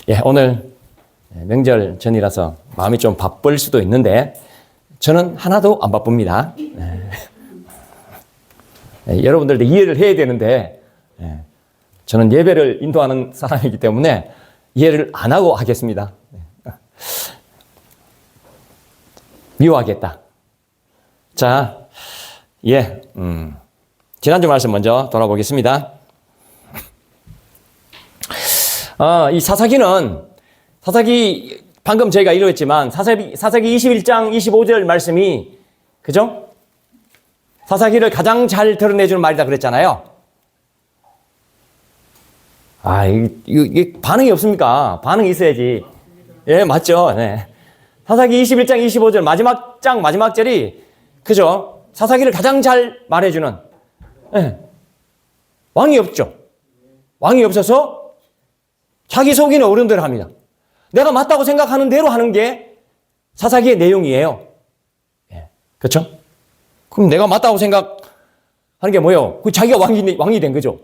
예, 오늘 명절 전이라서 마음이 좀 바쁠 수도 있는데 저는 하나도 안 바쁩니다. 여러분들도 이해를 해야 되는데 저는 예배를 인도하는 사람이기 때문에 이해를 안 하고 하겠습니다. 미워하겠다. 자, 지난주 말씀 먼저 돌아보겠습니다. 이 사사기 방금 저희가 이루었지만 사사기 21장 25절 말씀이 그죠? 사사기를 가장 잘 드러내주는 말이다 그랬잖아요. 이게 반응이 없습니까? 반응이 있어야지. 예, 맞죠. 네. 사사기 21장 25절 마지막 절이 그죠? 사사기를 가장 잘 말해주는 왕이 없죠. 왕이 없어서 자기 속이는 어른대로 합니다. 내가 맞다고 생각하는 대로 하는 게 사사기의 내용이에요. 그렇죠? 그럼 내가 맞다고 생각하는 게 뭐예요? 자기가 왕이 된 거죠.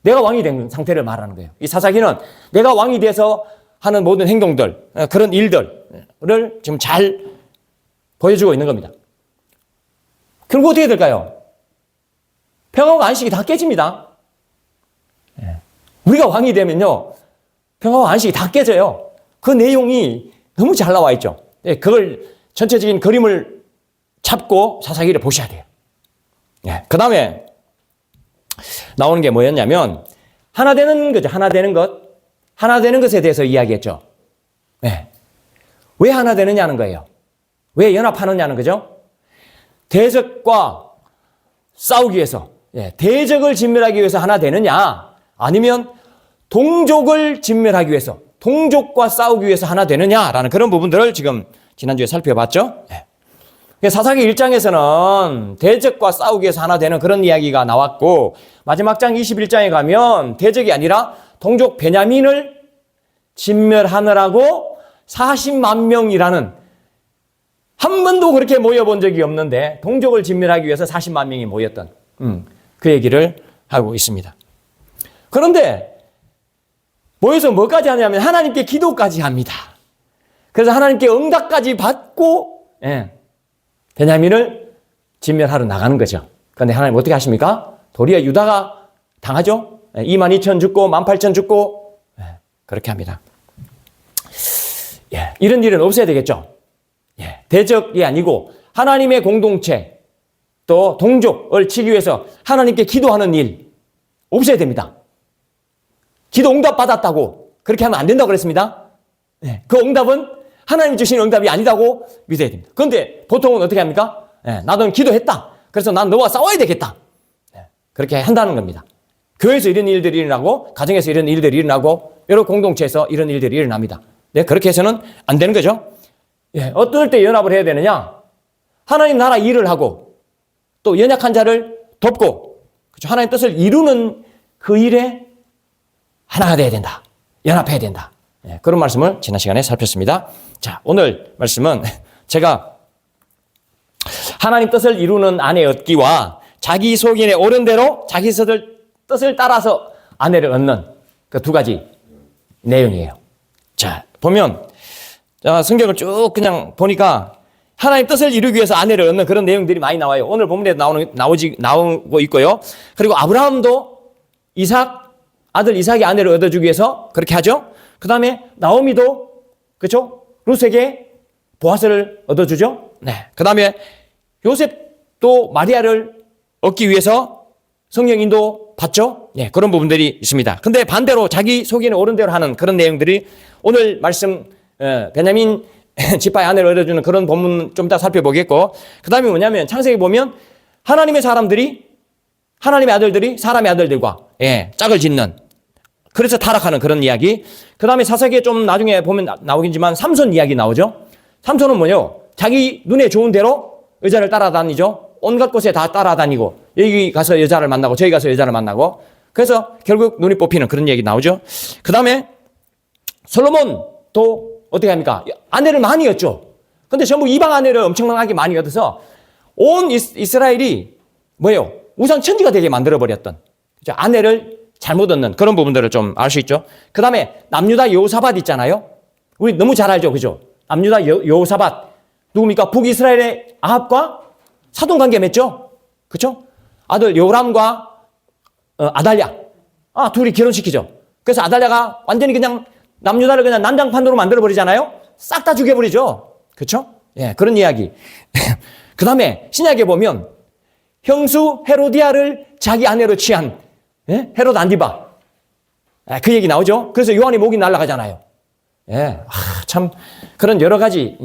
내가 왕이 된 상태를 말하는 거예요. 이 사사기는 내가 왕이 돼서 하는 모든 행동들, 그런 일들을 지금 잘 보여주고 있는 겁니다. 결국 어떻게 될까요? 평화와 안식이 다 깨집니다. 우리가 왕이 되면요, 평화와 안식이 다 깨져요. 그 내용이 너무 잘 나와 있죠. 그걸 전체적인 그림을 잡고 사사기를 보셔야 돼요. 그 다음에 나오는 게 뭐였냐면 하나 되는 거죠. 하나 되는 것. 하나 되는 것에 대해서 이야기했죠. 왜 하나 되느냐는 거예요. 왜 연합하느냐는 거죠. 대적과 싸우기 위해서, 대적을 진멸하기 위해서 하나 되느냐, 아니면 동족을 진멸하기 위해서, 동족과 싸우기 위해서 하나 되느냐라는 그런 부분들을 지금 지난주에 살펴봤죠. 사사기 1장에서는 대적과 싸우기 위해서 하나 되는 그런 이야기가 나왔고, 마지막 장 21장에 가면 대적이 아니라 동족 베냐민을 진멸하느라고 40만 명이라는, 한 번도 그렇게 모여본 적이 없는데 동족을 진멸하기 위해서 40만 명이 모였던 그 얘기를 하고 있습니다. 그런데 모여서 뭐까지 하냐면 하나님께 기도까지 합니다. 그래서 하나님께 응답까지 받고 베냐민을 진멸하러 나가는 거죠. 그런데 하나님 어떻게 하십니까? 도리어 유다가 당하죠. 22,000 죽고 18,000 죽고 그렇게 합니다. 이런 일은 없어야 되겠죠. 대적이 아니고 하나님의 공동체 또 동족을 치기 위해서 하나님께 기도하는 일 없어야 됩니다. 기도 응답 받았다고 그렇게 하면 안 된다고 그랬습니다. 그 응답은 하나님 주신 응답이 아니다고 믿어야 됩니다. 그런데 보통은 어떻게 합니까? 나도 기도했다. 그래서 난 너와 싸워야 되겠다. 그렇게 한다는 겁니다. 교회에서 이런 일들이 일어나고 가정에서 이런 일들이 일어나고 여러 공동체에서 이런 일들이 일어납니다. 그렇게 해서는 안 되는 거죠. 어떨 때 연합을 해야 되느냐? 하나님 나라 일을 하고 또 연약한 자를 돕고 하나님 뜻을 이루는 그 일에 하나가 돼야 된다. 연합해야 된다. 그런 말씀을 지난 시간에 살폈습니다. 자, 오늘 말씀은 제가 하나님 뜻을 이루는 아내 얻기와 자기 속인에 옳은 대로 자기 뜻을 따라서 아내를 얻는 그 두 가지 내용이에요. 자, 보면 성경을 쭉 그냥 보니까 하나님 뜻을 이루기 위해서 아내를 얻는 그런 내용들이 많이 나와요. 오늘 본문에 나오고 있고요. 그리고 아브라함도 아들 이삭의 아내를 얻어주기 위해서 그렇게 하죠. 그 다음에 나오미도 그렇죠? 룻에게 보아스를 얻어주죠. 그 다음에 요셉도 마리아를 얻기 위해서 성령 인도 받죠. 그런 부분들이 있습니다. 근데 반대로 자기 속에는 옳은 대로 하는 그런 내용들이 오늘 말씀 베냐민 지파의 아내를 얻어주는 그런 본문 좀 이따 살펴보겠고, 그 다음에 뭐냐면 창세기 보면 하나님의 아들들이 사람의 아들들과 짝을 짓는, 그래서 타락하는 그런 이야기. 그 다음에 사사기에 좀 나중에 보면 나오겠지만 삼손 이야기 나오죠. 삼손은 뭐요? 자기 눈에 좋은 대로 여자를 따라다니죠. 온갖 곳에 다 따라다니고 여기 가서 여자를 만나고 저기 가서 여자를 만나고, 그래서 결국 눈이 뽑히는 그런 얘기 나오죠. 그 다음에 솔로몬도 어떻게 합니까? 아내를 많이 얻죠. 근데 전부 이방 아내를 엄청나게 많이 얻어서 온 이스라엘이 뭐예요? 우상 천지가 되게 만들어버렸던, 아내를 잘못 얻는 그런 부분들을 좀 알 수 있죠. 그 다음에 남유다 여호사밧 있잖아요. 우리 너무 잘 알죠. 그죠? 남유다 여호사밧. 누굽니까? 북이스라엘의 아합과 사돈관계 맺죠? 그쵸? 아들 요람과 아달랴. 둘이 결혼시키죠. 그래서 아달랴가 완전히 그냥 남유다를 그냥 난장판으로 만들어버리잖아요? 싹 다 죽여버리죠. 그쵸? 예, 그런 이야기. 그 다음에 신약에 보면 형수 헤로디아를 자기 아내로 취한 헤롯 안디바. 그 얘기 나오죠? 그래서 요한의 목이 날아가잖아요. 예, 참 그런 여러 가지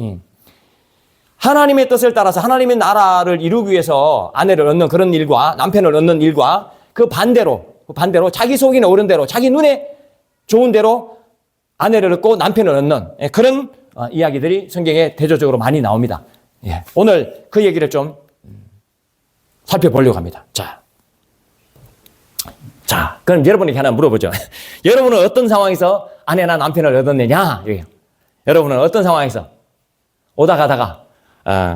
하나님의 뜻을 따라서 하나님의 나라를 이루기 위해서 아내를 얻는 그런 일과 남편을 얻는 일과 그 반대로 자기 속이는 어른대로 자기 눈에 좋은 대로 아내를 얻고 남편을 얻는 그런 이야기들이 성경에 대조적으로 많이 나옵니다. 예, 오늘 그 얘기를 좀 살펴보려고 합니다. 자, 그럼 여러분에게 하나 물어보죠. 여러분은 어떤 상황에서 아내나 남편을 얻었느냐? 여러분은 어떤 상황에서 오다 가다가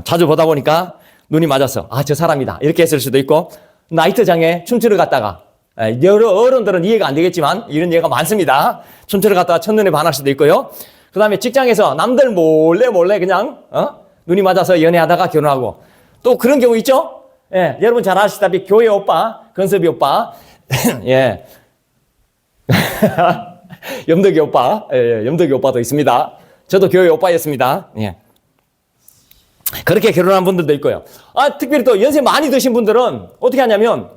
자주 보다 보니까 눈이 맞았어. 저 사람이다. 이렇게 했을 수도 있고, 나이트장에 춤추러 갔다가 여러 어른들은 이해가 안 되겠지만 이런 예가 많습니다. 춤추러 갔다가 첫눈에 반할 수도 있고요. 그 다음에 직장에서 남들 몰래 그냥 눈이 맞아서 연애하다가 결혼하고 또 그런 경우 있죠. 예, 여러분 잘 아시다시피 교회 오빠, 건섭이 오빠, 예, 염덕이 오빠, 염덕이 오빠도 있습니다. 저도 교회 오빠였습니다. 예. 그렇게 결혼한 분들도 있고요. 특별히 또 연세 많이 드신 분들은 어떻게 하냐면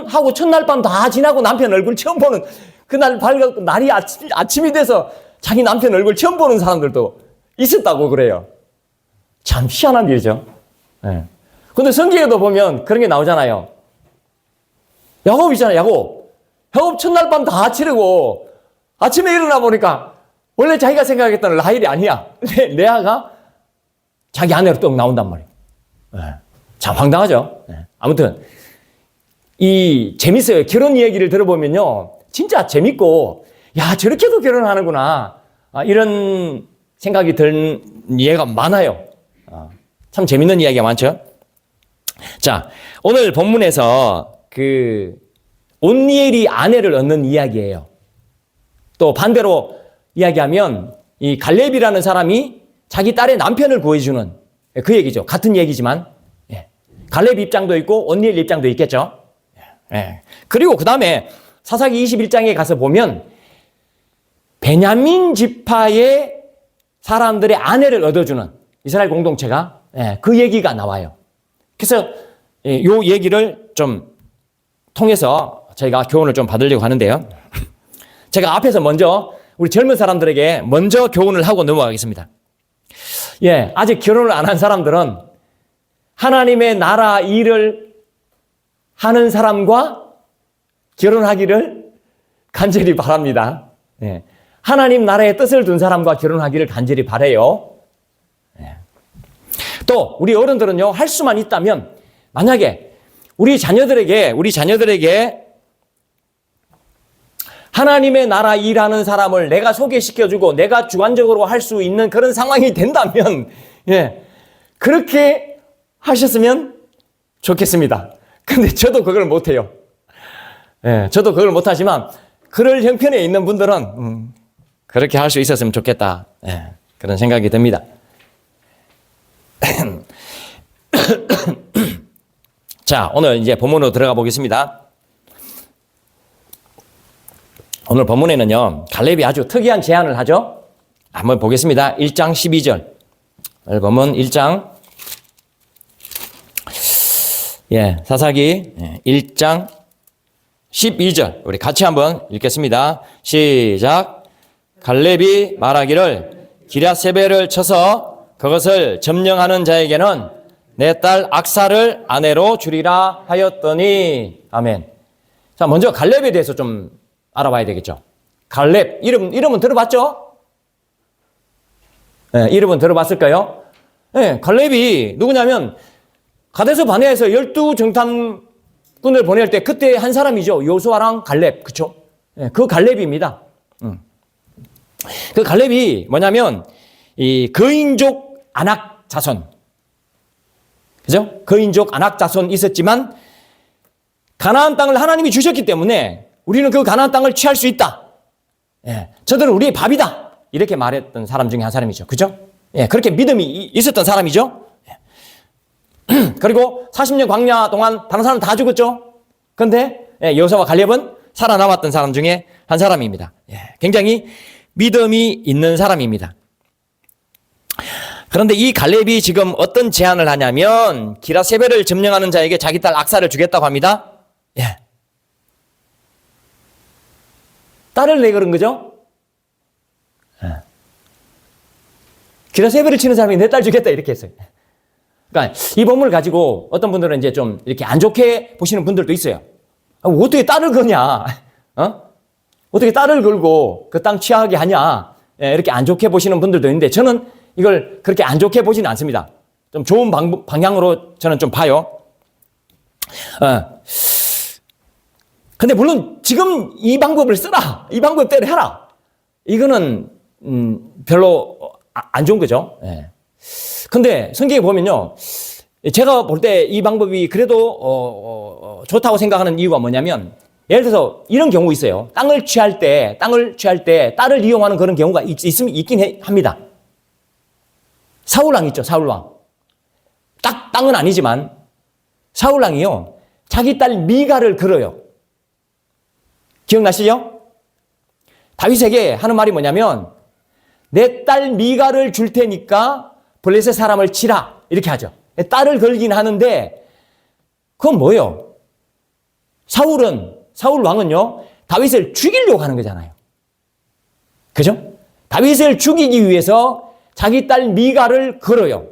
하고 첫날 밤 다 지나고 남편 얼굴 처음 보는 그날 밝고 날이 아침이 돼서 자기 남편 얼굴 처음 보는 사람들도 있었다고 그래요. 참 희한한 일이죠. 예. 근데 성경에도 보면 그런 게 나오잖아요. 야곱 있잖아요, 야곱. 야곱 첫날 밤 다 치르고 아침에 일어나 보니까 원래 자기가 생각했던 라헬이 아니야. 레아가 자기 아내로 또 나온단 말이에요. 예. 참 황당하죠. 예. 아무튼 재밌어요. 결혼 이야기를 들어보면요. 진짜 재밌고, 저렇게도 결혼하는구나. 이런 생각이 드는 예가 많아요. 참 재밌는 이야기가 많죠. 자, 오늘 본문에서 온니엘이 아내를 얻는 이야기예요. 또 반대로 이야기하면 이 갈렙이라는 사람이 자기 딸의 남편을 구해주는 그 얘기죠. 같은 얘기지만 갈렙 입장도 있고 온니엘 입장도 있겠죠. 그리고 그 다음에 사사기 21장에 가서 보면 베냐민 지파의 사람들의 아내를 얻어주는 이스라엘 공동체가 그 얘기가 나와요. 그래서 요 얘기를 좀 통해서 저희가 교훈을 좀 받으려고 하는데요. 제가 앞에서 먼저 우리 젊은 사람들에게 먼저 교훈을 하고 넘어가겠습니다. 아직 결혼을 안 한 사람들은 하나님의 나라 일을 하는 사람과 결혼하기를 간절히 바랍니다. 하나님 나라의 뜻을 둔 사람과 결혼하기를 간절히 바라요. 또 우리 어른들은요, 할 수만 있다면 만약에 우리 자녀들에게 하나님의 나라 일하는 사람을 내가 소개시켜주고 내가 주관적으로 할 수 있는 그런 상황이 된다면 그렇게 하셨으면 좋겠습니다. 근데 저도 그걸 못해요. 저도 그걸 못하지만 그럴 형편에 있는 분들은 그렇게 할 수 있었으면 좋겠다. 그런 생각이 듭니다. 자, 오늘 이제 본문으로 들어가 보겠습니다. 오늘 본문에는요, 갈렙이 아주 특이한 제안을 하죠. 한번 보겠습니다. 1장 12절. 오늘 본문 1장, 사사기 1장 12절. 우리 같이 한번 읽겠습니다. 시작. 갈렙이 말하기를 기랴세벨을 쳐서 그것을 점령하는 자에게는 내 딸 악사를 아내로 주리라 하였더니. 아멘. 자, 먼저 갈렙에 대해서 좀 알아봐야 되겠죠. 갈렙, 이름은 들어봤죠? 이름은 들어봤을까요? 갈렙이 누구냐면 가데스 바네아에서 12정탐군을 보낼 때 그때 한 사람이죠. 요수아랑 갈렙, 그쵸? 그 갈렙입니다. 그 갈렙이 뭐냐면 이 거인족 아낙 자손, 그죠? 거인족 아낙 자손 있었지만 가나안 땅을 하나님이 주셨기 때문에 우리는 그 가나안 땅을 취할 수 있다. 예, 저들은 우리의 밥이다. 이렇게 말했던 사람 중에 한 사람이죠. 그죠? 예, 그렇게 믿음이 있었던 사람이죠. 예. 그리고 40년 광야 동안 다른 사람 다 죽었죠. 그런데 예, 여호수아와 갈렙은 살아남았던 사람 중에 한 사람입니다. 예, 굉장히 믿음이 있는 사람입니다. 그런데 이 갈렙이 지금 어떤 제안을 하냐면 기라세벨을 점령하는 자에게 자기 딸 악사를 주겠다고 합니다. 예. 딸을 내 그런 거죠? 예. 기라세벨을 치는 사람이 내 딸 주겠다 이렇게 했어요. 그러니까 이 본문을 가지고 어떤 분들은 이제 좀 이렇게 안 좋게 보시는 분들도 있어요. 어떻게 딸을 거냐? 어떻게 딸을 걸고 그 땅 취하게 하냐? 예, 이렇게 안 좋게 보시는 분들도 있는데 저는 이걸 그렇게 안 좋게 보지는 않습니다. 좀 좋은 방향으로 저는 좀 봐요. 근데 물론 지금 이 방법을 쓰라. 이 방법대로 해라. 이거는 별로 안 좋은 거죠. 예. 근데 성경에 보면요. 제가 볼 때 이 방법이 그래도 좋다고 생각하는 이유가 뭐냐면 예를 들어서 이런 경우 있어요. 땅을 취할 때 딸을 이용하는 그런 경우가 있긴 합니다. 사울왕 있죠, 사울왕. 땅은 아니지만 사울왕이요. 자기 딸 미가를 걸어요. 기억나시죠? 다윗에게 하는 말이 뭐냐면 내 딸 미가를 줄 테니까 블레셋 사람을 치라. 이렇게 하죠. 딸을 걸긴 하는데 그건 뭐예요? 사울 왕은요. 다윗을 죽이려고 하는 거잖아요. 그죠? 다윗을 죽이기 위해서 자기 딸 미가를 걸어요.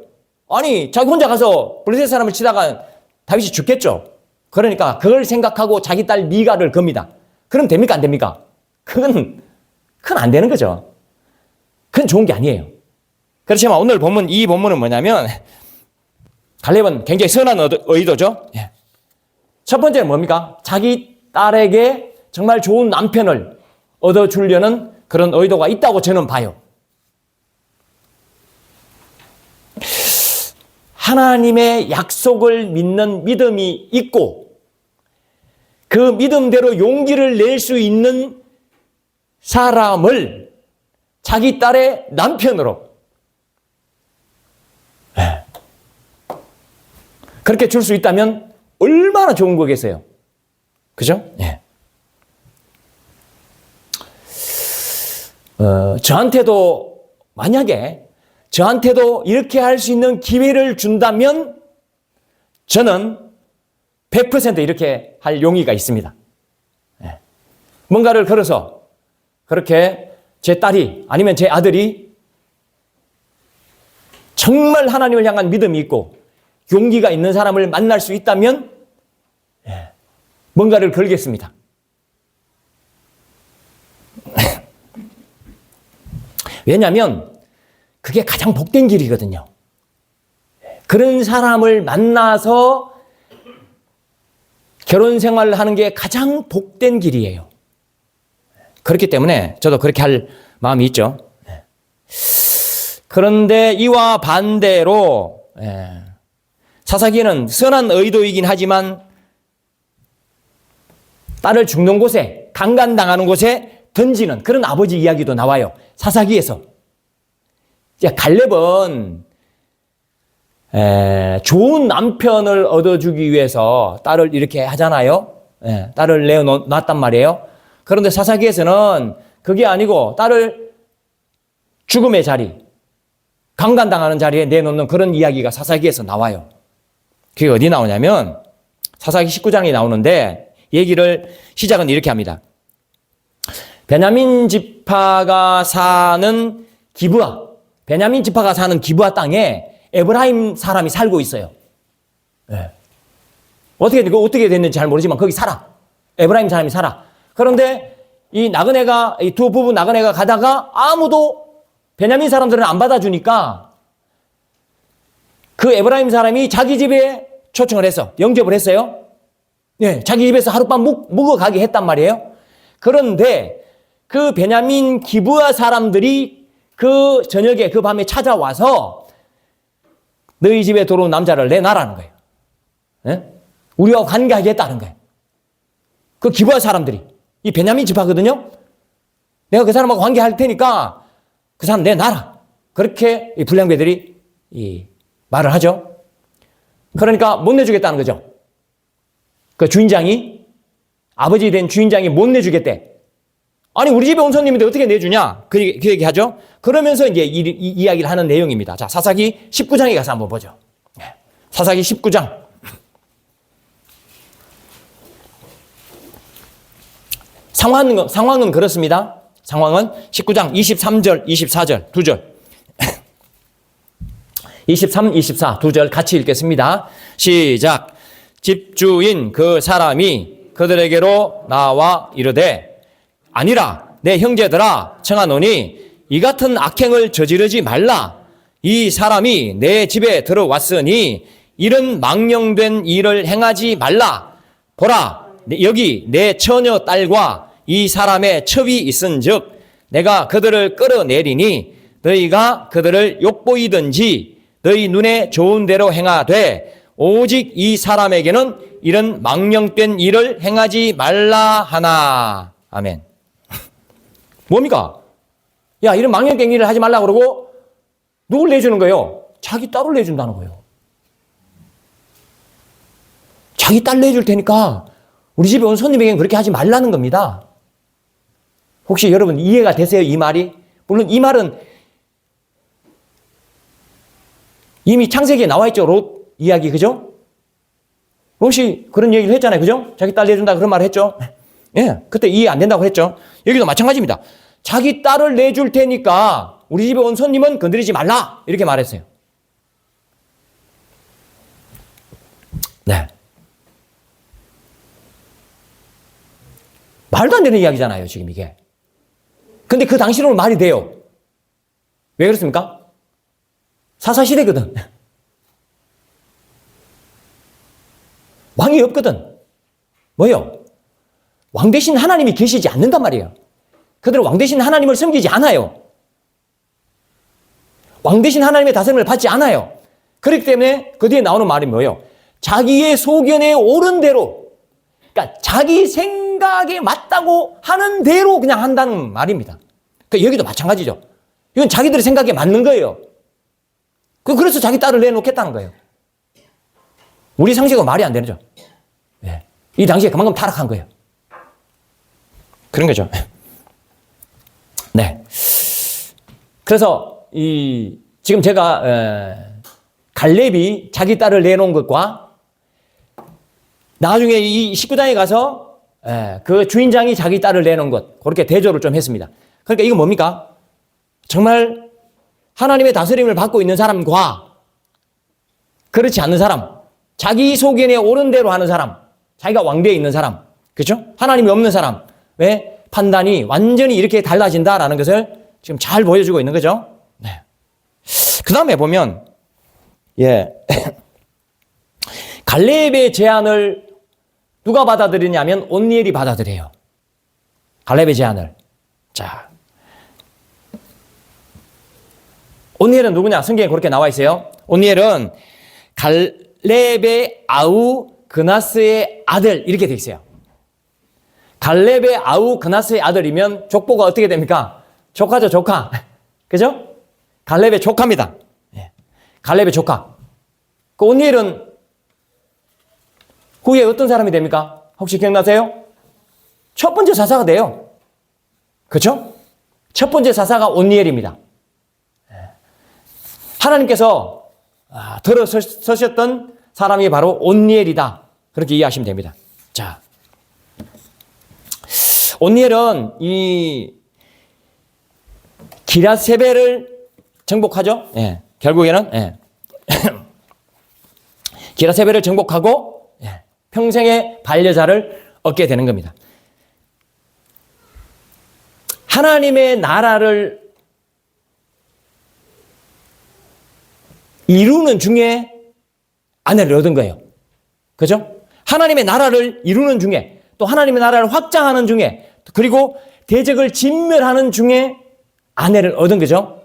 아니 자기 혼자 가서 블레셋 사람을 치다가 다윗이 죽겠죠. 그러니까 그걸 생각하고 자기 딸 미가를 겁니다. 그럼 됩니까 안 됩니까? 그건 안 되는 거죠. 그건 좋은 게 아니에요. 그렇지만 오늘 이 본문은 뭐냐면 갈렙은 굉장히 선한 의도죠. 예. 첫 번째는 뭡니까? 자기 딸에게 정말 좋은 남편을 얻어주려는 그런 의도가 있다고 저는 봐요. 하나님의 약속을 믿는 믿음이 있고 그 믿음대로 용기를 낼 수 있는 사람을 자기 딸의 남편으로 그렇게 줄 수 있다면 얼마나 좋은 거겠어요. 그죠? 예. 만약에 저한테도 이렇게 할 수 있는 기회를 준다면 저는 100% 이렇게 할 용의가 있습니다. 예. 뭔가를 걸어서 그렇게 제 딸이 아니면 제 아들이 정말 하나님을 향한 믿음이 있고 용기가 있는 사람을 만날 수 있다면 뭔가를 걸겠습니다. 왜냐하면 그게 가장 복된 길이거든요. 그런 사람을 만나서 결혼 생활을 하는 게 가장 복된 길이에요. 그렇기 때문에 저도 그렇게 할 마음이 있죠. 그런데 이와 반대로 사사기에는 선한 의도이긴 하지만 딸을 죽는 곳에 강간당하는 곳에 던지는 그런 아버지 이야기도 나와요. 사사기에서. 갈렙은 좋은 남편을 얻어주기 위해서 딸을 이렇게 하잖아요. 딸을 내어놨단 말이에요. 그런데 사사기에서는 그게 아니고 딸을 죽음의 자리, 강간당하는 자리에 내놓는 그런 이야기가 사사기에서 나와요. 그게 어디 나오냐면 사사기 19장이 나오는데 시작은 이렇게 합니다. 베냐민 지파가 사는 기브아 땅에 에브라임 사람이 살고 있어요. 어떻게 됐는지 잘 모르지만 거기 살아. 에브라임 사람이 살아. 그런데 이 두 부부 나그네가 가다가 아무도 베냐민 사람들은 안 받아주니까 그 에브라임 사람이 자기 집에 초청을 해서 영접을 했어요. 자기 집에서 하룻밤 묵어가게 했단 말이에요. 그런데 그 베냐민 기브아 사람들이 그 저녁에 그 밤에 찾아와서 너희 집에 들어온 남자를 내놔라는 거예요. 우리와 관계하겠다는 거예요. 그 기부할 사람들이 이 베냐민 지파거든요. 내가 그 사람하고 관계할 테니까 그 사람 내놔라. 그렇게 이 불량배들이 이 말을 하죠. 그러니까 못 내주겠다는 거죠. 그 주인장이, 아버지 된 주인장이 못 내주겠대. 아니 우리 집에 온 손님인데 어떻게 내주냐? 그 얘기 하죠. 그러면서 이제 이 이야기를 하는 내용입니다. 자, 사사기 19장에 가서 한번 보죠. 사사기 19장. 상황은 그렇습니다. 상황은 19장 23절, 24절, 2절. 23, 24, 2절 같이 읽겠습니다. 시작. 집주인 그 사람이 그들에게로 나와 이르되 아니라 내 형제들아 청하노니 이 같은 악행을 저지르지 말라. 이 사람이 내 집에 들어왔으니 이런 망령된 일을 행하지 말라. 보라 여기 내 처녀 딸과 이 사람의 첩이 있은즉 내가 그들을 끌어내리니 너희가 그들을 욕보이든지 너희 눈에 좋은 대로 행하되 오직 이 사람에게는 이런 망령된 일을 행하지 말라 하나. 아멘. 뭡니까? 야, 이런 망령된 일을 하지 말라 그러고 누굴 내주는 거예요? 자기 딸을 내준다는 거예요. 자기 딸 내줄 테니까 우리 집에 온 손님에게는 그렇게 하지 말라는 겁니다. 혹시 여러분 이해가 되세요? 이 말이? 물론 이 말은 이미 창세기에 나와 있죠. 롯 이야기, 그죠? 롯이 그런 얘기를 했잖아요. 그죠? 자기 딸 내준다 그런 말을 했죠. 예, 그때 이해 안 된다고 했죠. 여기도 마찬가지입니다. 자기 딸을 내줄 테니까 우리 집에 온 손님은 건드리지 말라. 이렇게 말했어요. 네. 말도 안 되는 이야기잖아요, 지금 이게. 근데 그 당시로는 말이 돼요. 왜 그렇습니까? 사사시대거든. 왕이 없거든. 뭐요? 왕 대신 하나님이 계시지 않는단 말이에요. 그들은 왕 대신 하나님을 섬기지 않아요. 왕 대신 하나님의 다스림을 받지 않아요. 그렇기 때문에 그 뒤에 나오는 말이 뭐예요? 자기의 소견에 옳은 대로, 그러니까 자기 생각에 맞다고 하는 대로 그냥 한다는 말입니다. 그러니까 여기도 마찬가지죠. 이건 자기들의 생각에 맞는 거예요. 그래서 자기 딸을 내놓겠다는 거예요. 우리 상식은 말이 안 되죠. 네. 이 당시에 그만큼 타락한 거예요. 그런 거죠. 네. 그래서 지금 제가 갈렙이 자기 딸을 내놓은 것과 나중에 이 19장에 가서 그 주인장이 자기 딸을 내놓은 것, 그렇게 대조를 좀 했습니다. 그러니까 이건 뭡니까? 정말 하나님의 다스림을 받고 있는 사람과 그렇지 않는 사람, 자기 소견에 옳은 대로 하는 사람, 자기가 왕대에 있는 사람, 그렇죠? 하나님이 없는 사람의 판단이 완전히 이렇게 달라진다라는 것을 지금 잘 보여주고 있는 거죠. 네. 그 다음에 보면, 갈렙의 제안을 누가 받아들이냐면 온니엘이 받아들여요. 갈렙의 제안을. 자, 온니엘은 누구냐? 성경에 그렇게 나와 있어요. 온니엘은 갈렙의 아우 그나스의 아들, 이렇게 돼 있어요. 갈렙의 아우 그나스의 아들이면 족보가 어떻게 됩니까? 조카죠, 조카. 그죠? 갈렙의 조카입니다. 갈렙의 조카. 그 온니엘은 후에 어떤 사람이 됩니까? 혹시 기억나세요? 첫 번째 사사가 돼요. 그렇죠? 첫 번째 사사가 온니엘입니다. 하나님께서 들어서셨던 사람이 바로 온니엘이다. 그렇게 이해하시면 됩니다. 자, 온니엘은 이 기라세벨을 정복하죠. 결국에는 기라세벨을 정복하고 평생의 반려자를 얻게 되는 겁니다. 하나님의 나라를 이루는 중에 아내를 얻은 거예요. 그죠? 하나님의 나라를 이루는 중에, 또 하나님의 나라를 확장하는 중에, 그리고 대적을 진멸하는 중에 아내를 얻은 거죠.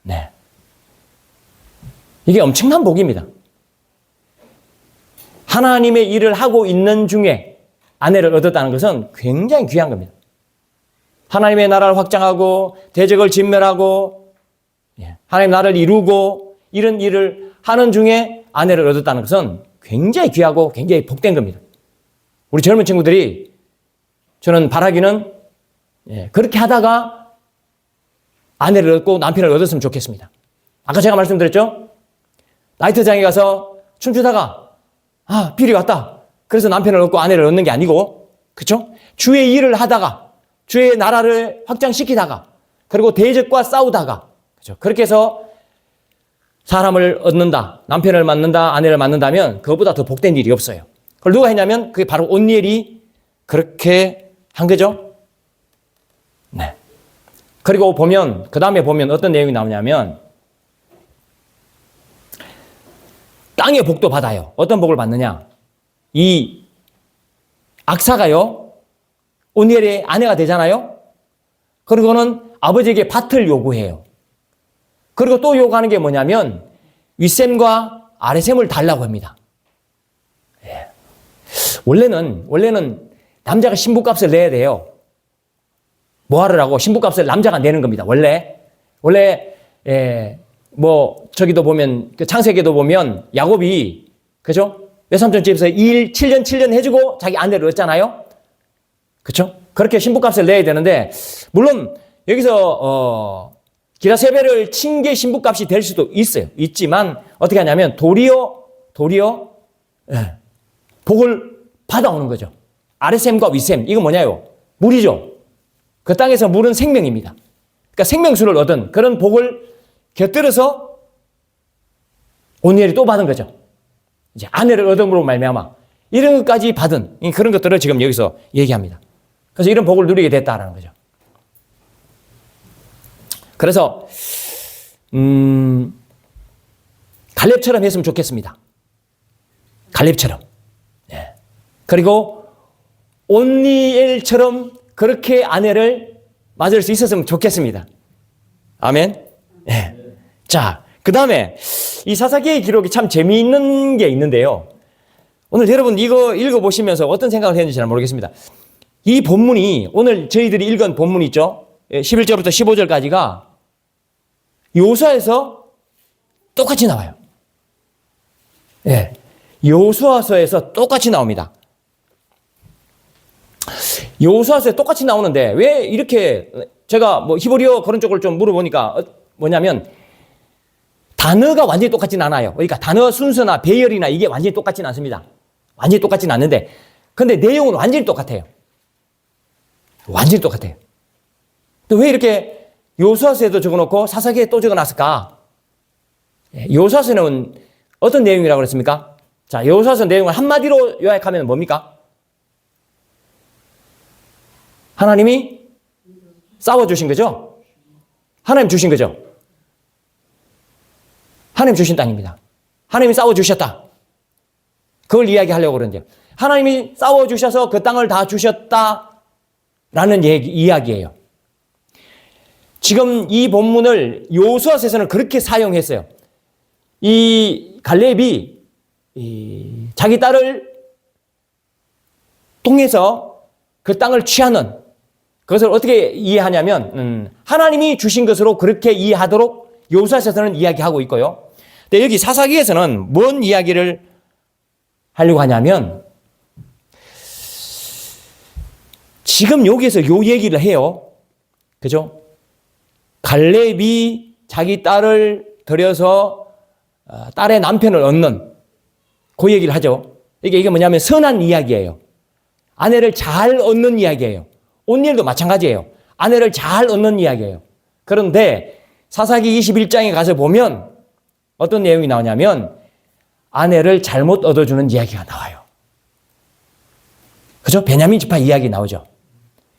네. 이게 엄청난 복입니다. 하나님의 일을 하고 있는 중에 아내를 얻었다는 것은 굉장히 귀한 겁니다. 하나님의 나라를 확장하고 대적을 진멸하고 하나님의 나라를 이루고 이런 일을 하는 중에 아내를 얻었다는 것은 굉장히 귀하고 굉장히 복된 겁니다. 우리 젊은 친구들이 저는 바라기는 그렇게 하다가 아내를 얻고 남편을 얻었으면 좋겠습니다. 아까 제가 말씀드렸죠? 나이트장에 가서 춤추다가 필이 왔다. 그래서 남편을 얻고 아내를 얻는 게 아니고, 그렇죠? 주의 일을 하다가, 주의 나라를 확장시키다가, 그리고 대적과 싸우다가, 그렇죠? 그렇게 해서 사람을 얻는다, 남편을 만난다, 아내를 만난다면 그것보다 더 복된 일이 없어요. 그걸 누가 했냐면 그게 바로 온니엘이 그렇게 한 거죠. 네. 그리고 보면, 그 다음에 보면 어떤 내용이 나오냐면 땅의 복도 받아요. 어떤 복을 받느냐? 이 악사가요, 온니엘의 아내가 되잖아요. 그리고는 아버지에게 밭을 요구해요. 그리고 또 요구하는 게 뭐냐면 윗셈과 아래셈을 달라고 합니다. 원래는 남자가 신부값을 내야 돼요. 뭐 하라고? 신부값을 남자가 내는 겁니다. 원래 저기도 보면 그 창세기도 보면 야곱이, 그죠? 외삼촌 집에서 7년 해주고 자기 아내를 얻잖아요. 그렇죠? 그렇게 신부값을 내야 되는데, 물론 여기서 기라세벨을 친 게 신부값이 될 수도 있지만 어떻게 하냐면 도리어 복을 받아오는 거죠. 아래셈과 윗셈, 이건 뭐냐요? 물이죠. 그 땅에서 물은 생명입니다. 그러니까 생명수를 얻은 그런 복을 곁들여서 온니엘이 또 받은 거죠. 이제 아내를 얻음으로 말미암아 이런 것까지 받은 그런 것들을 지금 여기서 얘기합니다. 그래서 이런 복을 누리게 됐다라는 거죠. 그래서 갈렙처럼 했으면 좋겠습니다. 갈렙처럼. 네. 그리고 온니엘처럼 그렇게 아내를 맞을 수 있었으면 좋겠습니다. 아멘. 네. 자, 그 다음에 이 사사기의 기록이 참 재미있는 게 있는데요. 오늘 여러분 이거 읽어보시면서 어떤 생각을 했는지 잘 모르겠습니다. 이 본문이, 오늘 저희들이 읽은 본문 있죠? 11절부터 15절까지가 여호수아에서 똑같이 나와요. 예. 여호수아서에서 똑같이 나옵니다. 여호수아서에 똑같이 나오는데 왜 이렇게, 제가 히브리어 그런 쪽을 좀 물어보니까 뭐냐면 단어가 완전히 똑같진 않아요. 그러니까 단어 순서나 배열이나 이게 완전히 똑같진 않습니다. 완전히 똑같진 않는데, 근데 내용은 완전히 똑같아요. 완전히 똑같아요. 또 왜 이렇게 여호수아서에도 적어놓고 사사기에 또 적어놨을까? 여호수아서는 어떤 내용이라고 그랬습니까? 자, 여호수아서 내용을 한마디로 요약하면 뭡니까? 하나님이 싸워주신 거죠? 하나님 주신 거죠? 하나님 주신 땅입니다. 하나님이 싸워주셨다. 그걸 이야기하려고 그러는데요. 하나님이 싸워주셔서 그 땅을 다 주셨다라는 이야기예요. 지금 이 본문을 여호수아서에서는 그렇게 사용했어요. 이 갈렙이 자기 딸을 통해서 그 땅을 취하는, 그것을 어떻게 이해하냐면 하나님이 주신 것으로 그렇게 이해하도록 여호수아서에서는 이야기하고 있고요. 근데 여기 사사기에서는 뭔 이야기를 하려고 하냐면 지금 여기에서 요 얘기를 해요. 그죠? 갈렙이 자기 딸을 들여서 딸의 남편을 얻는 그 얘기를 하죠. 이게 뭐냐면 선한 이야기예요. 아내를 잘 얻는 이야기예요. 온니엘도 마찬가지예요. 아내를 잘 얻는 이야기예요. 그런데 사사기 21장에 가서 보면 어떤 내용이 나오냐면 아내를 잘못 얻어주는 이야기가 나와요. 그죠? 베냐민 지파 이야기 나오죠.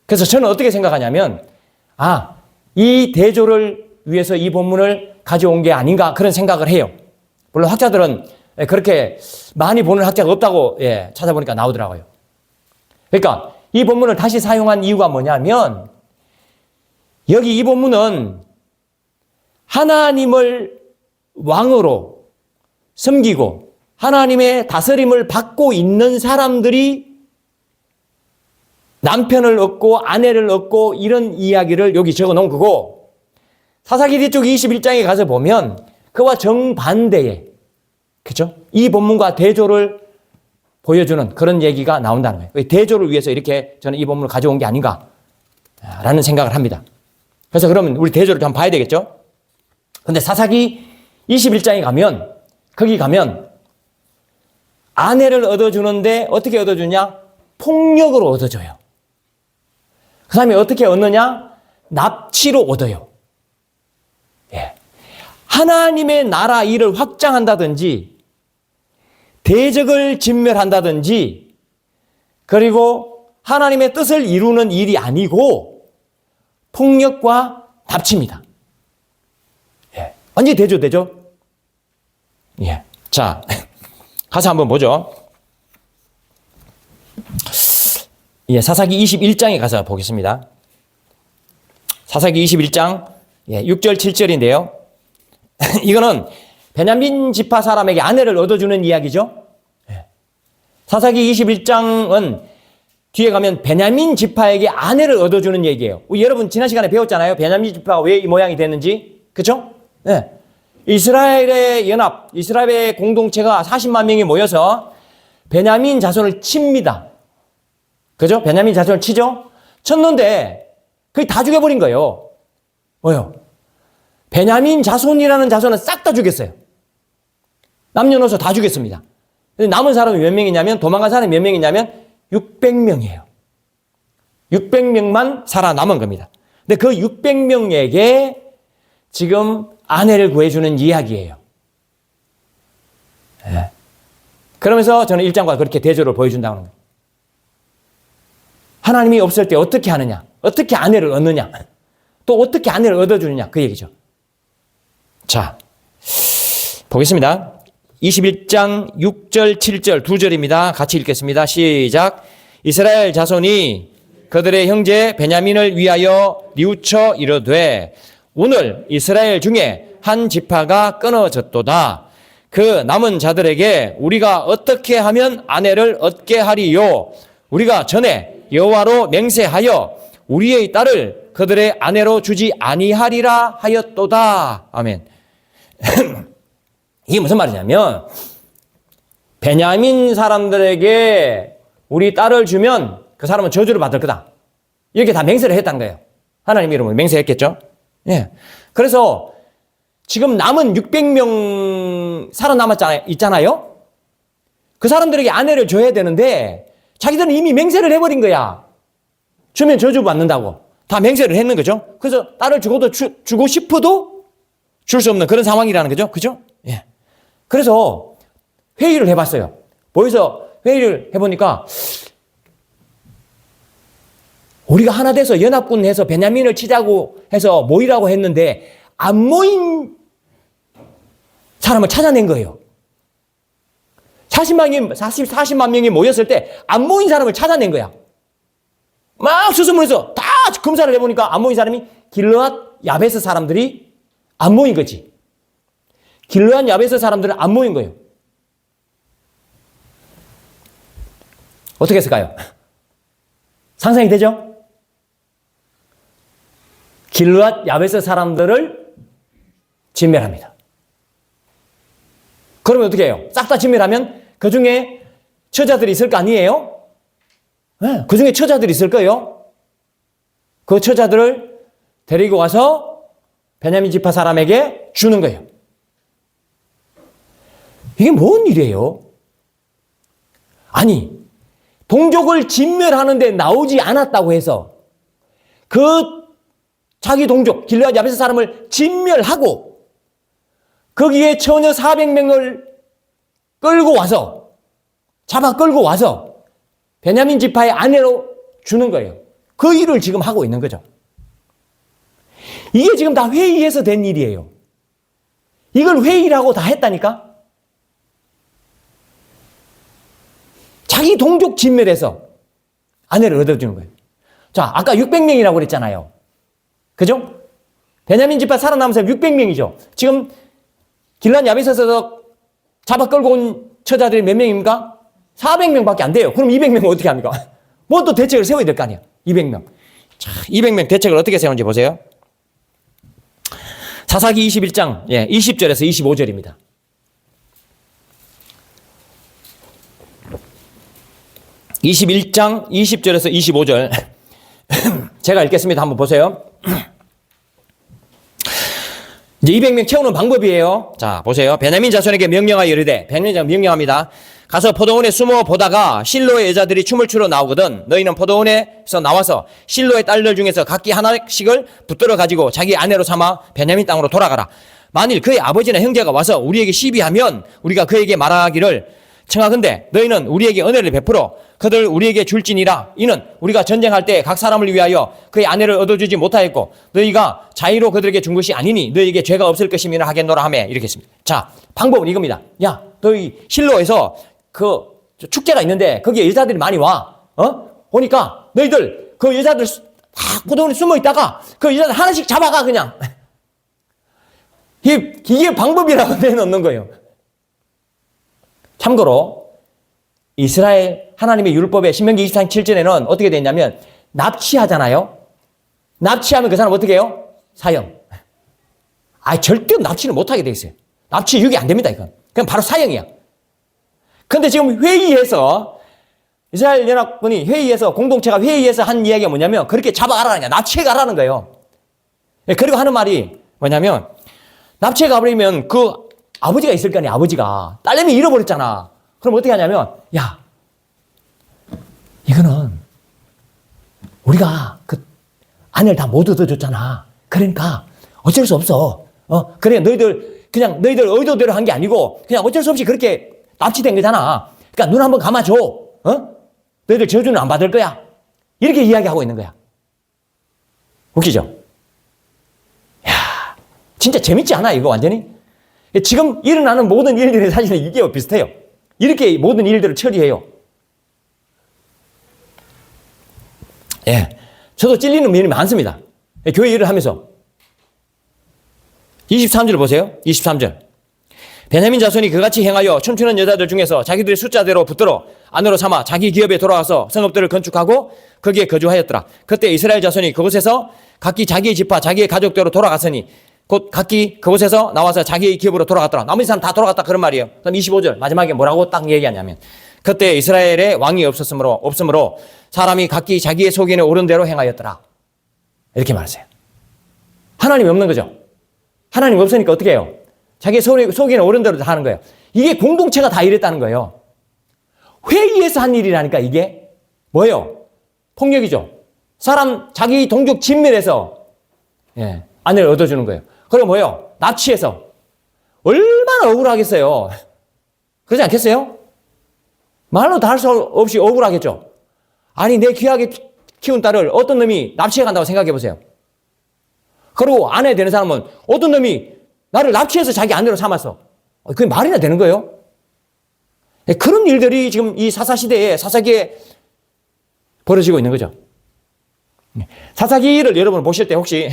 그래서 저는 어떻게 생각하냐면 이 대조를 위해서 이 본문을 가져온 게 아닌가 그런 생각을 해요. 물론 학자들은 그렇게 많이 보는 학자가 없다고 찾아보니까 나오더라고요. 그러니까 이 본문을 다시 사용한 이유가 뭐냐면 여기 이 본문은 하나님을 왕으로 섬기고 하나님의 다스림을 받고 있는 사람들이 남편을 얻고 아내를 얻고 이런 이야기를 여기 적어 놓은 거고, 사사기 뒤쪽 21장에 가서 보면 그와 정반대의, 그죠? 이 본문과 대조를 보여주는 그런 얘기가 나온다는 거예요. 대조를 위해서 이렇게 저는 이 본문을 가져온 게 아닌가라는 생각을 합니다. 그래서 그러면 우리 대조를 좀 봐야 되겠죠? 근데 사사기 21장에 가면, 거기 가면 아내를 얻어주는데 어떻게 얻어주냐? 폭력으로 얻어줘요. 그 다음에 어떻게 얻느냐? 납치로 얻어요. 예. 하나님의 나라 일을 확장한다든지, 대적을 진멸한다든지, 그리고 하나님의 뜻을 이루는 일이 아니고 폭력과 납치입니다. 예. 완전히 대조되죠? 예. 자, 가서 한번 보죠. 예, 사사기 21장에 가서 보겠습니다. 사사기 21장 6절 7절인데요. 이거는 베냐민 지파 사람에게 아내를 얻어주는 이야기죠. 사사기 21장은 뒤에 가면 베냐민 지파에게 아내를 얻어주는 얘기예요. 여러분 지난 시간에 배웠잖아요. 베냐민 지파가 왜 이 모양이 됐는지. 그렇죠? 네. 이스라엘의 연합, 이스라엘의 공동체가 40만 명이 모여서 베냐민 자손을 칩니다. 그죠? 베냐민 자손을 치죠? 쳤는데 거의 다 죽여버린 거예요. 뭐요? 베냐민 자손이라는 자손은 싹 다 죽였어요. 남녀노소 다 죽였습니다. 근데 남은 사람이 몇 명이냐면, 도망간 사람이 몇 명이냐면 600명이에요. 600명만 살아남은 겁니다. 근데 그 600명에게 지금 아내를 구해주는 이야기예요. 네. 그러면서 저는 1장과 그렇게 대조를 보여준다는 거예요. 하나님이 없을 때 어떻게 하느냐, 어떻게 아내를 얻느냐, 또 어떻게 아내를 얻어주느냐, 그 얘기죠. 자, 보겠습니다. 21장 6절 7절 두 절입니다. 같이 읽겠습니다. 시작. 이스라엘 자손이 그들의 형제 베냐민을 위하여 뉘우쳐 이르되 오늘 이스라엘 중에 한 지파가 끊어졌도다. 그 남은 자들에게 우리가 어떻게 하면 아내를 얻게 하리요? 우리가 전에 여호와로 맹세하여 우리의 딸을 그들의 아내로 주지 아니하리라 하였도다. 아멘. 이게 무슨 말이냐면, 베냐민 사람들에게 우리 딸을 주면 그 사람은 저주를 받을 거다. 이렇게 다 맹세를 했다는 거예요. 하나님 이름으로 맹세했겠죠. 예. 그래서 지금 남은 600명 있잖아요. 그 사람들에게 아내를 줘야 되는데 자기들은 이미 맹세를 해버린 거야. 주면 저주 받는다고. 다 맹세를 했는 거죠. 그래서 딸을 주고 싶어도 줄 수 없는 그런 상황이라는 거죠. 그죠? 예. 그래서 회의를 해봤어요. 모여서 회의를 해보니까 우리가 하나 돼서 연합군 해서 베냐민을 치자고 해서 모이라고 했는데 안 모인 사람을 찾아낸 거예요. 40만 명이 모였을 때 안 모인 사람을 찾아낸 거야. 막 수소문해서 다 검사를 해보니까 안 모인 사람이 길르앗 야베스 사람들이 안 모인 거지. 길르앗 야베스 사람들은 안 모인 거예요. 어떻게 했을까요? 상상이 되죠? 길르앗 야베스 사람들을 진멸합니다. 그러면 어떻게 해요? 싹 다 진멸하면 그 중에 처자들이 있을 거 아니에요? 네, 그 중에 처자들이 있을 거예요. 그 처자들을 데리고 와서 베냐민 지파 사람에게 주는 거예요. 이게 뭔 일이에요? 아니, 동족을 진멸하는데 나오지 않았다고 해서 그 자기 동족 길르앗 야베스 사람을 진멸하고 거기에 처녀 400명을 끌고 와서 잡아 끌고 와서 베냐민 지파의 아내로 주는 거예요. 그 일을 지금 하고 있는 거죠. 이게 지금 다 회의에서 된 일이에요. 이걸 회의라고 다 했다니까? 자기 동족 진멸해서 아내를 얻어주는 거예요. 자, 아까 600명이라고 그랬잖아요. 그죠? 베냐민 지파 살아남은 사람 600명이죠. 지금 길르앗 야베스에서 잡아 끌고 온 처자들이 몇 명입니까? 400명밖에 안 돼요. 그럼 200명은 어떻게 합니까? 뭐 또 대책을 세워야 될 거 아니야. 200명. 자, 200명 대책을 어떻게 세우는지 보세요. 사사기 21장 20절에서 25절입니다. (21장) 20절에서 25절 제가 읽겠습니다. 한번 보세요. 이제 200명 채우는 방법이에요. 자, 보세요. 베냐민 자손에게 명령하여 이르되, 베냐민 자손 명령합니다. 가서 포도원에 숨어 보다가 실로의 여자들이 춤을 추러 나오거든 너희는 포도원에서 나와서 실로의 딸들 중에서 각기 하나씩을 붙들어 가지고 자기 아내로 삼아 베냐민 땅으로 돌아가라. 만일 그의 아버지나 형제가 와서 우리에게 시비하면 우리가 그에게 말하기를 청하건대 너희는 우리에게 은혜를 베풀어 그들 우리에게 줄지니라. 이는 우리가 전쟁할 때 각 사람을 위하여 그의 아내를 얻어주지 못하였고 너희가 자의로 그들에게 준 것이 아니니 너희에게 죄가 없을 것임이라 하겠노라 하며 이렇게 했습니다. 자, 방법은 이겁니다. 야, 너희 실로에서 그 축제가 있는데 거기에 여자들이 많이 와. 오니까 너희들 그 여자들 다 포도원에 숨어 있다가 그 여자들 하나씩 잡아가 그냥. 이게 방법이라고 내놓는 거예요. 참고로 이스라엘 하나님의 율법의 신명기 24장 7절에는 어떻게 돼 있냐면 납치하잖아요. 납치하면 그 사람 어떻게 해요? 사형. 절대 납치를 못하게 돼 있어요. 납치 유기 안 됩니다. 이건 그냥 바로 사형이야. 근데 지금 회의에서 이스라엘 연합군이 회의에서 공동체가 회의에서 한 이야기가 뭐냐면 그렇게 잡아가라는 거야. 납치해 가라는 거예요. 그리고 하는 말이 뭐냐면 납치해 가버리면 그 아버지가 있을 거 아니야. 아버지가 딸내미 잃어버렸잖아. 그럼 어떻게 하냐면 야, 이거는 우리가 그 아내를 다 못 얻어줬잖아. 그러니까 어쩔 수 없어. 그래 너희들 의도대로 한 게 아니고 그냥 어쩔 수 없이 그렇게 납치된 거잖아. 그러니까 눈 한번 감아줘. 너희들 저주는 안 받을 거야. 이렇게 이야기하고 있는 거야. 웃기죠? 야, 진짜 재밌지 않아 이거 완전히? 지금 일어나는 모든 일들이 사실은 이게 비슷해요. 이렇게 모든 일들을 처리해요. 저도 찔리는 면이 많습니다. 교회 일을 하면서. 23절 보세요. 23절. 베냐민 자손이 그같이 행하여 춤추는 여자들 중에서 자기들의 숫자대로 붙들어 안으로 삼아 자기 기업에 돌아와서 성읍들을 건축하고 거기에 거주하였더라. 그때 이스라엘 자손이 그곳에서 각기 자기의 집과 자기의 가족대로 돌아갔으니 곧 각기 그곳에서 나와서 자기의 기업으로 돌아갔더라. 나머지 사람 다 돌아갔다 그런 말이에요. 그럼 25절 마지막에 뭐라고 딱 얘기하냐면 그때 이스라엘에 왕이 없으므로 사람이 각기 자기의 속에는 옳은 대로 행하였더라. 이렇게 말했어요. 하나님이 없는 거죠. 하나님 없으니까 어떻게 해요? 자기 속에는 옳은 대로 하는 거예요. 이게 공동체가 다 이랬다는 거예요. 회의에서 한 일이라니까 이게 뭐예요? 폭력이죠. 사람 자기 동족 진멸해서 아내를 얻어주는 거예요. 그리고 뭐예요? 납치해서 얼마나 억울하겠어요. 그러지 않겠어요? 말로 다 할 수 없이 억울하겠죠. 아니 내 귀하게 키운 딸을 어떤 놈이 납치해 간다고 생각해 보세요. 그리고 아내 되는 사람은 어떤 놈이 나를 납치해서 자기 아내로 삼았어. 그게 말이나 되는 거예요? 그런 일들이 지금 이 사사시대에 사사기에 벌어지고 있는 거죠. 사사기를 여러분 보실 때 혹시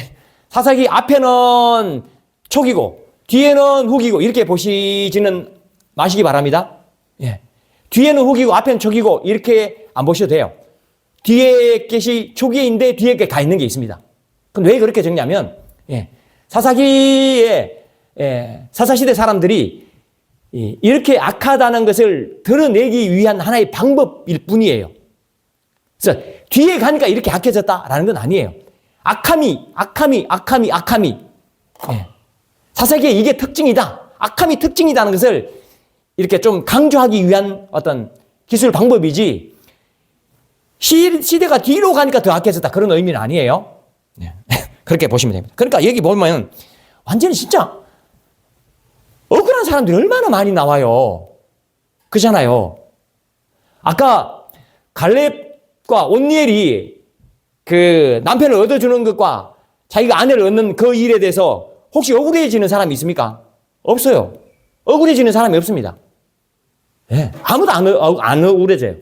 사사기 앞에는 촉이고 뒤에는 훅이고 이렇게 보시지는 마시기 바랍니다. 뒤에는 훅이고 앞에는 촉이고 이렇게 안 보셔도 돼요. 뒤에 것이 촉이인데 뒤에 게 가 있는 게 있습니다. 그럼 왜 그렇게 적냐면 사사기에 사사시대 사람들이 이렇게 악하다는 것을 드러내기 위한 하나의 방법일 뿐이에요. 그래서 뒤에 가니까 이렇게 악해졌다라는 건 아니에요. 악함이. 사사기의 이게 특징이다. 악함이 특징이다는 것을 이렇게 좀 강조하기 위한 어떤 기술 방법이지 시대가 뒤로 가니까 더 악해졌다. 그런 의미는 아니에요. 그렇게 보시면 됩니다. 그러니까 여기 보면 완전히 진짜 억울한 사람들이 얼마나 많이 나와요. 그렇잖아요. 아까 갈렙과 온니엘이 그 남편을 얻어주는 것과 자기가 아내를 얻는 그 일에 대해서 혹시 억울해지는 사람이 있습니까? 없어요. 억울해지는 사람이 없습니다. 아무도 안 억울해져요.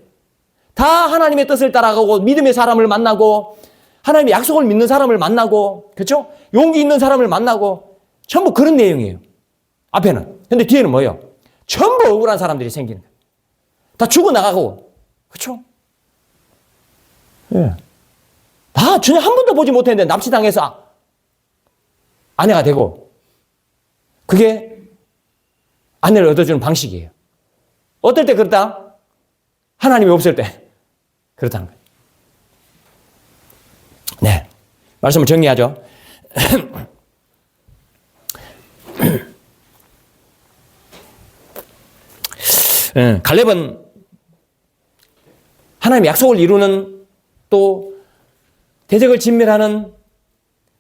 다 하나님의 뜻을 따라가고 믿음의 사람을 만나고 하나님의 약속을 믿는 사람을 만나고 그렇죠? 용기 있는 사람을 만나고 전부 그런 내용이에요. 앞에는. 근데 뒤에는 뭐예요? 전부 억울한 사람들이 생기는 거예요. 다 죽어나가고 그렇죠? 예. 나 전혀 한 번도 보지 못했는데 납치당해서 아내가 되고, 그게 아내를 얻어주는 방식이에요. 어떨 때 그렇다? 하나님이 없을 때 그렇다는 거예요. 네, 말씀을 정리하죠. 갈렙은 하나님의 약속을 이루는, 또 대적을 진멸하는,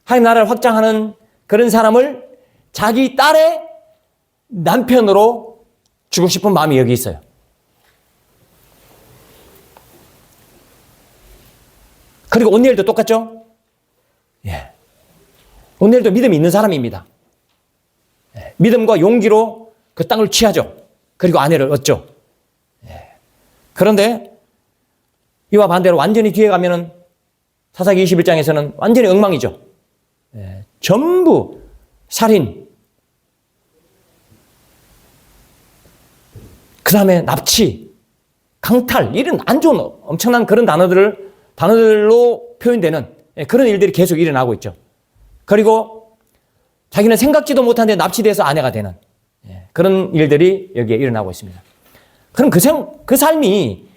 하나님 나라를 확장하는 그런 사람을 자기 딸의 남편으로 주고 싶은 마음이 여기 있어요. 그리고 온니엘도 똑같죠? 예. 온니엘도 믿음이 있는 사람입니다. 예. 믿음과 용기로 그 땅을 취하죠. 그리고 아내를 얻죠. 예. 그런데 이와 반대로 완전히 뒤에 가면은 사사기 21장에서는 완전히 엉망이죠. 예. 전부 살인, 그 다음에 납치, 강탈, 이런 안 좋은 엄청난 그런 단어들로 표현되는 그런 일들이 계속 일어나고 있죠. 그리고 자기는 생각지도 못한데 납치돼서 아내가 되는 그런 일들이 여기에 일어나고 있습니다. 그럼 그 삶이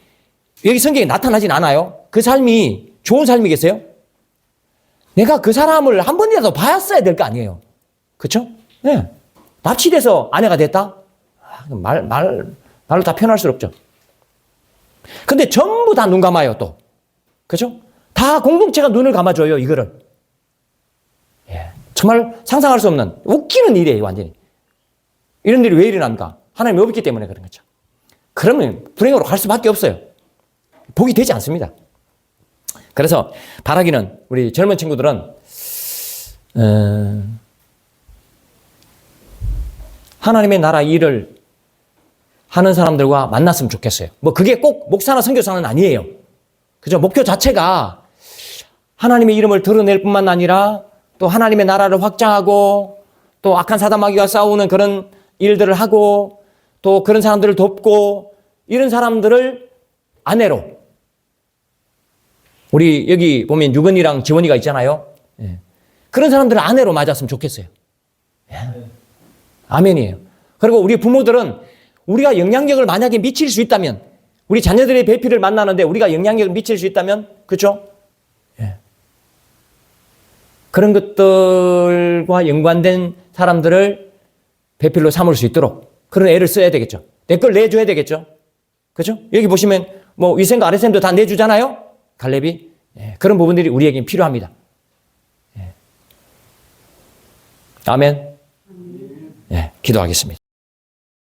여기 성경에 나타나진 않아요. 그 삶이 좋은 삶이겠어요? 내가 그 사람을 한 번이라도 봤어야 될 거 아니에요. 그렇죠? 네. 납치돼서 아내가 됐다? 말로 다 표현할 수 없죠. 근데 전부 다 눈 감아요, 또. 그죠? 다 공동체가 눈을 감아줘요, 이거를. 예. 정말 상상할 수 없는, 웃기는 일이에요, 완전히. 이런 일이 왜 일어납니까? 하나님이 없기 때문에 그런 거죠. 그러면 불행으로 갈 수밖에 없어요. 복이 되지 않습니다. 그래서 바라기는, 우리 젊은 친구들은, 하나님의 나라 일을 하는 사람들과 만났으면 좋겠어요. 뭐 그게 꼭 목사나 선교사는 아니에요. 그죠? 목표 자체가 하나님의 이름을 드러낼 뿐만 아니라 또 하나님의 나라를 확장하고 또 악한 사단마귀와 싸우는 그런 일들을 하고 또 그런 사람들을 돕고 이런 사람들을 아내로, 우리 여기 보면 유건이랑 지원이가 있잖아요. 예. 그런 사람들을 아내로 맞았으면 좋겠어요. 예. 아멘이에요. 그리고 우리 부모들은 우리가 영향력을 만약에 미칠 수 있다면, 우리 자녀들의 배필을 만나는데 우리가 영향력을 미칠 수 있다면, 그렇죠? 예. 그런 것들과 연관된 사람들을 배필로 삼을 수 있도록 그런 애를 써야 되겠죠. 내 걸 내줘야 되겠죠. 그렇죠? 여기 보시면 뭐 위셈과 아랫셈도 다 내주잖아요. 갈렙이. 예. 그런 부분들이 우리에겐 필요합니다. 예. 아멘. 예. 기도하겠습니다.